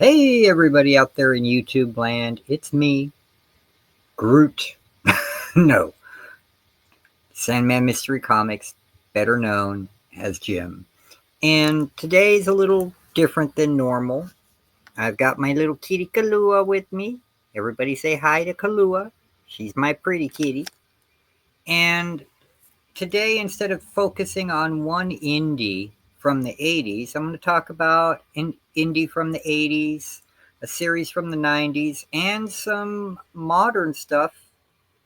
Hey, everybody out there in YouTube land. It's me, Groot. No, Sandman Mystery Comics, better known as Jim. And today's a little different than normal. I've got my little kitty Kalua with me. Everybody say hi to Kalua. She's my pretty kitty. And today, instead of focusing on one indie from the 80s, I'm going to talk about an indie from the 80s, a series from the 90s, and some modern stuff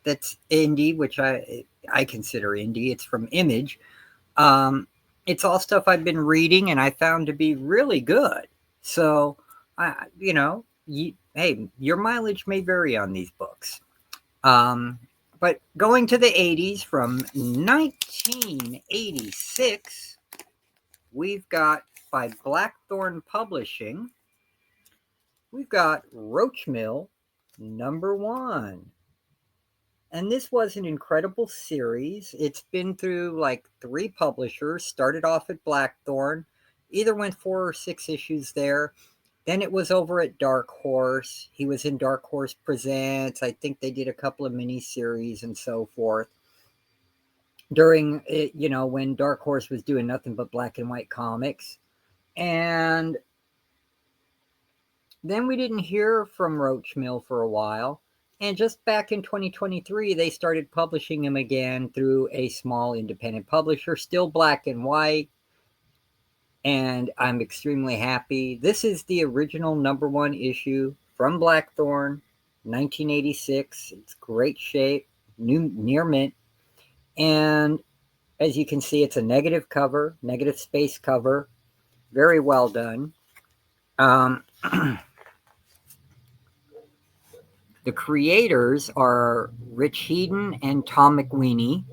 that's indie, which I consider indie. It's from Image. Um, it's all stuff I've been reading and I found to be really good. So, hey, your mileage may vary on these books. But going to the 80s, from 1986, we've got, by Blackthorn Publishing, we've got Roachmill #1. And this was an incredible series. It's been through like 3 publishers, started off at Blackthorn, either went 4 or 6 issues there. Then it was over at Dark Horse. He was in Dark Horse Presents. I think they did a couple of miniseries and so forth during it, when Dark Horse was doing nothing but black and white comics. And then we didn't hear from Roachmill for a while. And just back in 2023, they started publishing him again through a small independent publisher, still black and white. And I'm extremely happy. This is the original #1 issue from Blackthorn, 1986. It's great shape, near mint. And as you can see, it's a negative cover, negative space cover. Very well done. The creators are Rich Heaton and Tom McWeeny.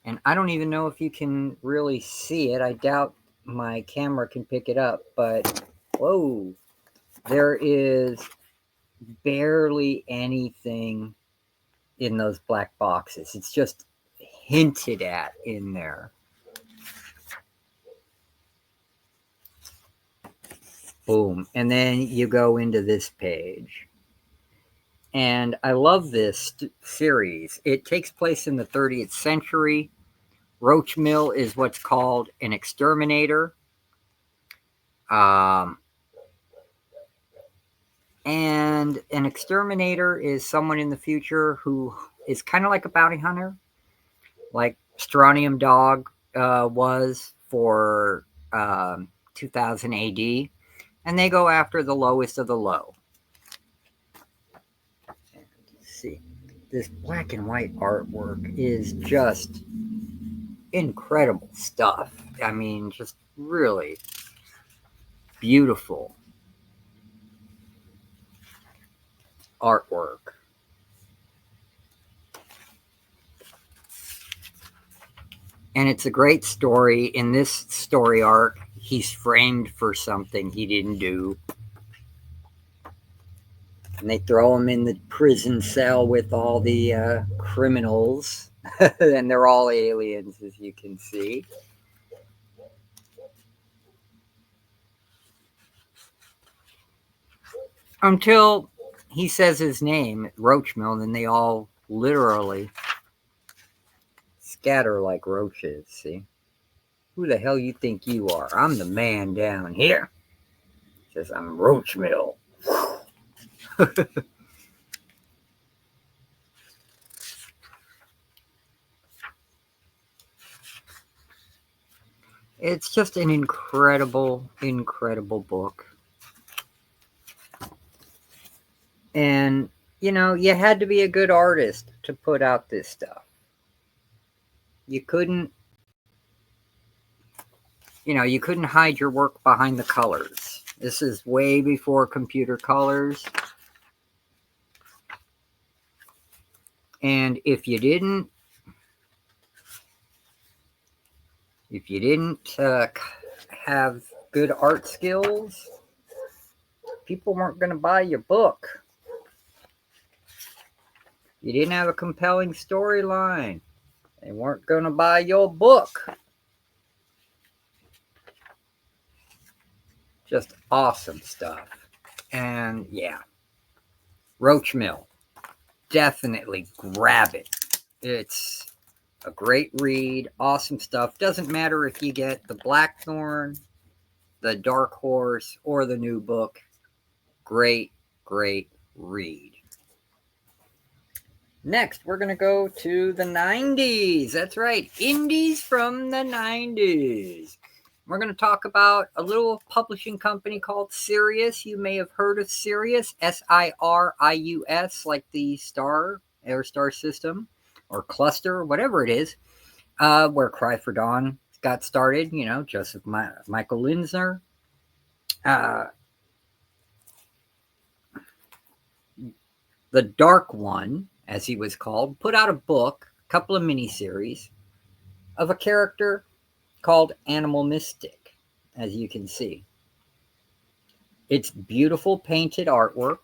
And I don't even know if you can really see it. I doubt my camera can pick it up. But, whoa, there is barely anything in those black boxes. It's just hinted at in there. Boom. And then you go into this page. And I love this series. It takes place in the 30th century. Roachmill is what's called an exterminator. And an exterminator is someone in the future who is kind of like a bounty hunter, like Strontium Dog was for 2000 AD. And they go after the lowest of the low. Let's see. This black and white artwork is just incredible stuff. I mean, just really beautiful artwork. And it's a great story. In this story arc, he's framed for something he didn't do. And they throw him in the prison cell with all the criminals. And they're all aliens, as you can see. Until he says his name, Roachmill, and then they all literally scatter like roaches, see? Who the hell you think you are? I'm the man down here. Says I'm Roachmill. It's just an incredible, incredible book. And, you had to be a good artist to put out this stuff. You couldn't hide your work behind the colors. This is way before computer colors. And if you didn't have good art skills, people weren't going to buy your book. You didn't have a compelling storyline, they weren't going to buy your book. Just awesome stuff. And yeah, Roach Mill. Definitely grab it. It's a great read. Awesome stuff. Doesn't matter if you get the Blackthorn, the Dark Horse, or the new book. Great, great read. Next, we're going to go to the 90s. That's right, indies from the 90s. We're going to talk about a little publishing company called Sirius. You may have heard of Sirius, Sirius, like the star, air star system, or cluster, whatever it is, where Cry for Dawn got started, Joseph Michael Linsner. The Dark One, as he was called, put out a book, a couple of miniseries, of a character called Animal Mystic, as you can see. It's beautiful painted artwork.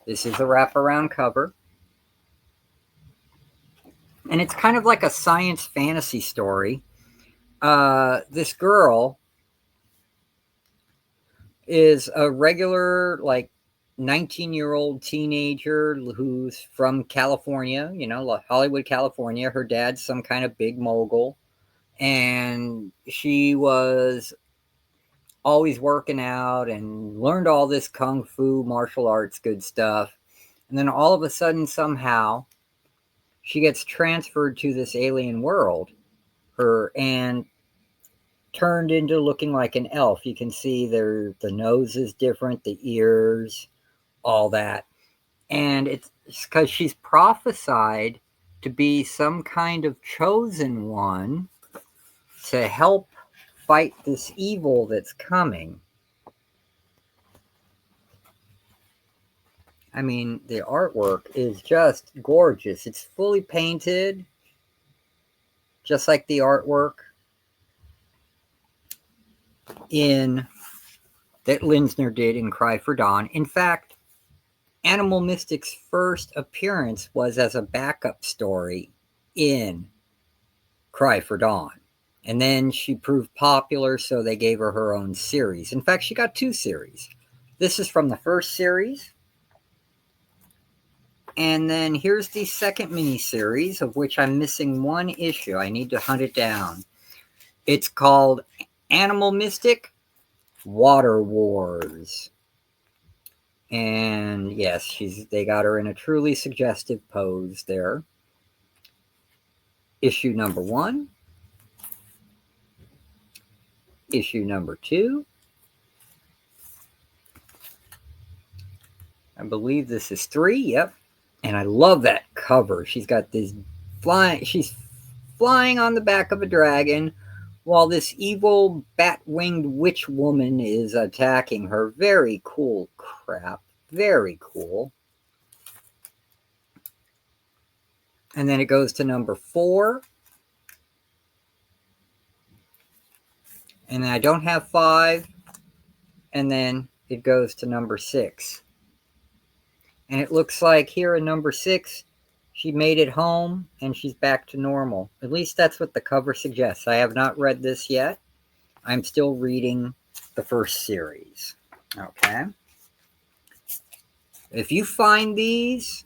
This is a wraparound cover. And it's kind of like a science fantasy story. This girl is a regular, 19-year-old teenager who's from California, Hollywood, California. Her dad's some kind of big mogul. And she was always working out and learned all this kung fu, martial arts, good stuff. And then all of a sudden, somehow, she gets transferred to this alien world, and turned into looking like an elf. You can see the nose is different, the ears, all that. And it's because she's prophesied to be some kind of chosen one to help fight this evil that's coming. I mean, the artwork is just gorgeous. It's fully painted, just like the artwork that Linsner did in Cry for Dawn. In fact, Animal Mystic's first appearance was as a backup story in Cry for Dawn. And then she proved popular, so they gave her her own series. In fact, she got 2 series. This is from the first series. And then here's the second miniseries, of which I'm missing 1 issue. I need to hunt it down. It's called Animal Mystic Water Wars. And yes, they got her in a truly suggestive pose there. Issue number 1. Issue number 2. I believe this is 3. Yep. And I love that cover. She's got this she's flying on the back of a dragon while this evil bat-winged witch woman is attacking her. Very cool crap. Very cool. And then it goes to number 4. And then I don't have 5. And then it goes to number 6. And it looks like here in number 6, she made it home and she's back to normal. At least that's what the cover suggests. I have not read this yet. I'm still reading the first series. Okay. If you find these,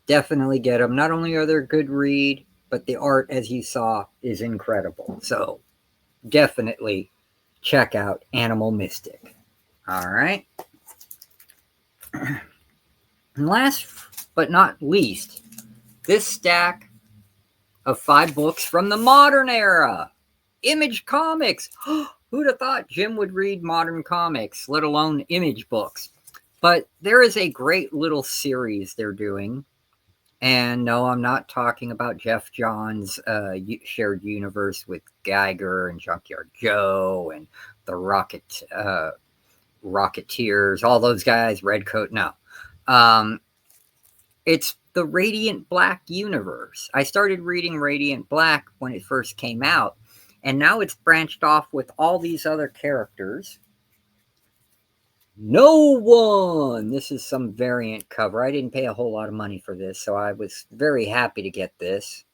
definitely get them. Not only are they a good read, but the art, as you saw, is incredible. So definitely check out Animal Mystic. All right. And last but not least, this stack of 5 books from the modern era. Image Comics. Who'd have thought Jim would read modern comics, let alone Image books? But there is a great little series they're doing. And no, I'm not talking about Jeff Johns' shared universe with Geiger and Junkyard Joe and the Rocketeers, all those guys, Redcoat. No. It's the Radiant Black universe. I started reading Radiant Black when it first came out, and now it's branched off with all these other characters. No One! This is some variant cover. I didn't pay a whole lot of money for this, so I was very happy to get this.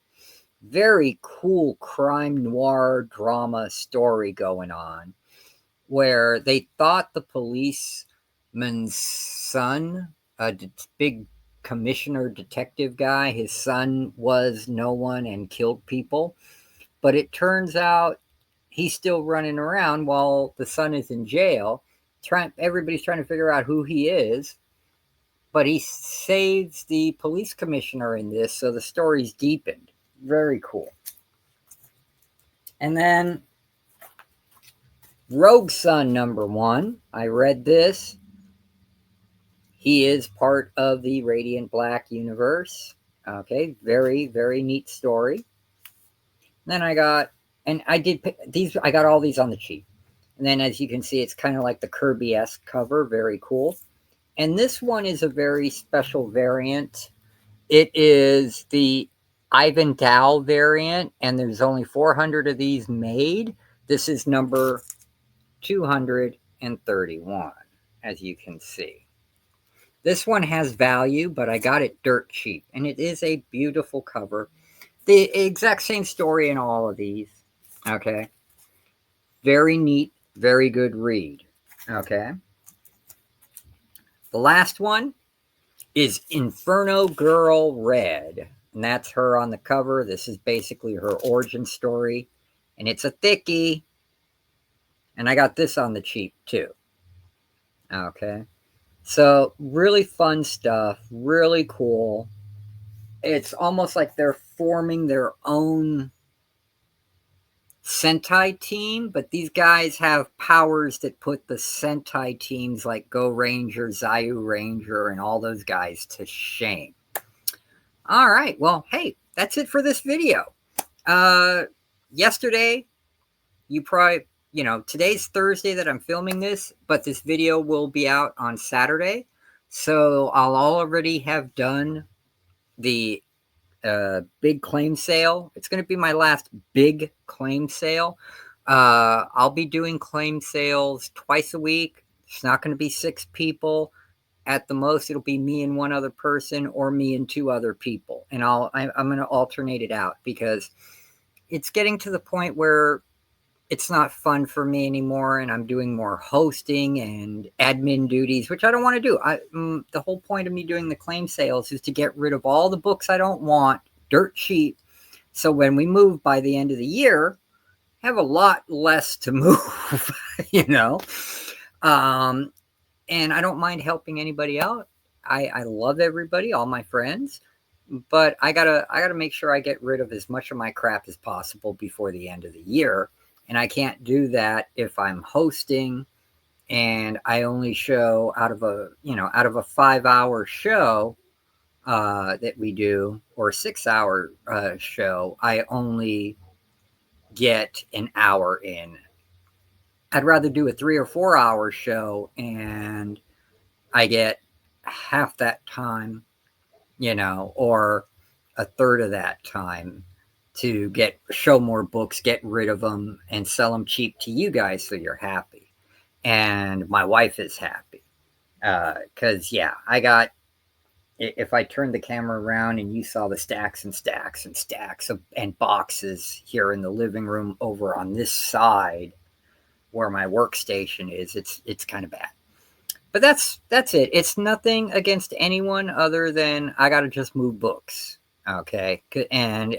Very cool crime noir drama story going on. where they thought the policeman's son, a big commissioner detective guy, his son was no one and killed people. But it turns out he's still running around while the son is in jail. Everybody's trying to figure out who he is, but he saves the police commissioner in this, so the story's deepened. Very cool. And then Rogue Son #1. I read this. He is part of the Radiant Black universe. Okay, very, very neat story. Then I got, and I did these, I got all these on the cheap. And then as you can see, it's kind of like the Kirby-esque cover, very cool. And this one is a very special variant. It is the Ivan Dow variant, and there's only 400 of these made. This is number 231, as you can see. This one has value, but I got it dirt cheap, and it is a beautiful cover. The exact same story in all of these. Okay. Very neat, very good read. Okay. The last one is Inferno Girl Red, and that's her on the cover. This is basically her origin story, and it's a thickie. And I got this on the cheap too. Okay. So, really fun stuff, really cool. It's almost like they're forming their own Sentai team, but these guys have powers that put the Sentai teams like Go Ranger, Zayu Ranger, and all those guys to shame. All right, well, hey, that's it for this video. Yesterday, you probably, today's Thursday that I'm filming this, but this video will be out on Saturday. So I'll already have done the big claim sale. It's going to be my last big claim sale. I'll be doing claim sales twice a week. It's not going to be 6 people. At the most, it'll be me and one other person, or me and 2 other people. And I'm going to alternate it out because it's getting to the point where it's not fun for me anymore, and I'm doing more hosting and admin duties, which I don't want to do. The whole point of me doing the claim sales is to get rid of all the books I don't want, dirt cheap, so when we move by the end of the year, have a lot less to move, and I don't mind helping anybody out. I love everybody, all my friends, but I gotta make sure I get rid of as much of my crap as possible before the end of the year. And I can't do that if I'm hosting and I only show out of a 5-hour show that we do, or a 6-hour show, I only get an hour in. I'd rather do a 3 or 4 hour show and I get half that time, or a third of that time to show more books, get rid of them, and sell them cheap to you guys so you're happy. And my wife is happy. Because, if I turned the camera around and you saw the stacks and stacks and stacks and boxes here in the living room over on this side where my workstation is, it's kind of bad. But that's it. It's nothing against anyone other than I got to just move books. Okay. And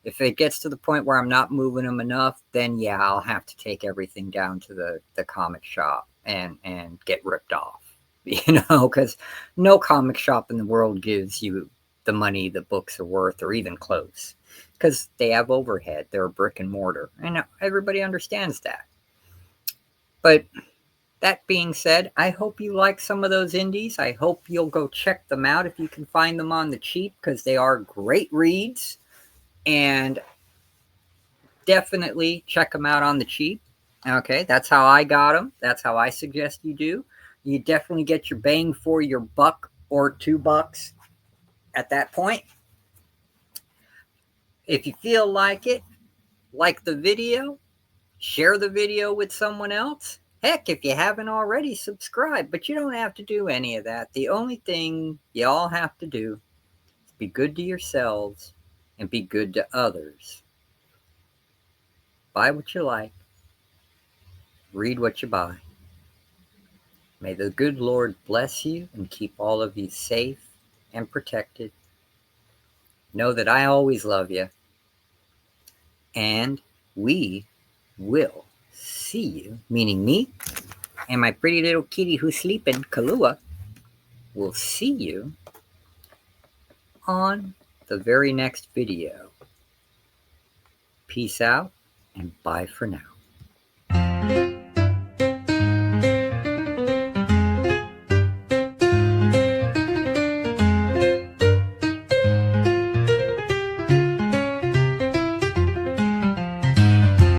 if it gets to the point where I'm not moving them enough, then I'll have to take everything down to the comic shop and get ripped off, because no comic shop in the world gives you the money the books are worth, or even close, because they have overhead. They're a brick and mortar, and everybody understands that. But that being said, I hope you like some of those indies. I hope you'll go check them out if you can find them on the cheap, because they are great reads. And definitely check them out on the cheap. Okay, that's how I got them. That's how I suggest you do. You definitely get your bang for your buck or $2 at that point. If you feel like it, like the video, share the video with someone else. Heck, if you haven't already, subscribe. But you don't have to do any of that. The only thing you all have to do is be good to yourselves and be good to others. Buy what you like. Read what you buy. May the good Lord bless you and keep all of you safe and protected. Know that I always love you, and we will see you, meaning me and my pretty little kitty who's sleeping, Kalua, will see you on the very next video. Peace out and bye for now.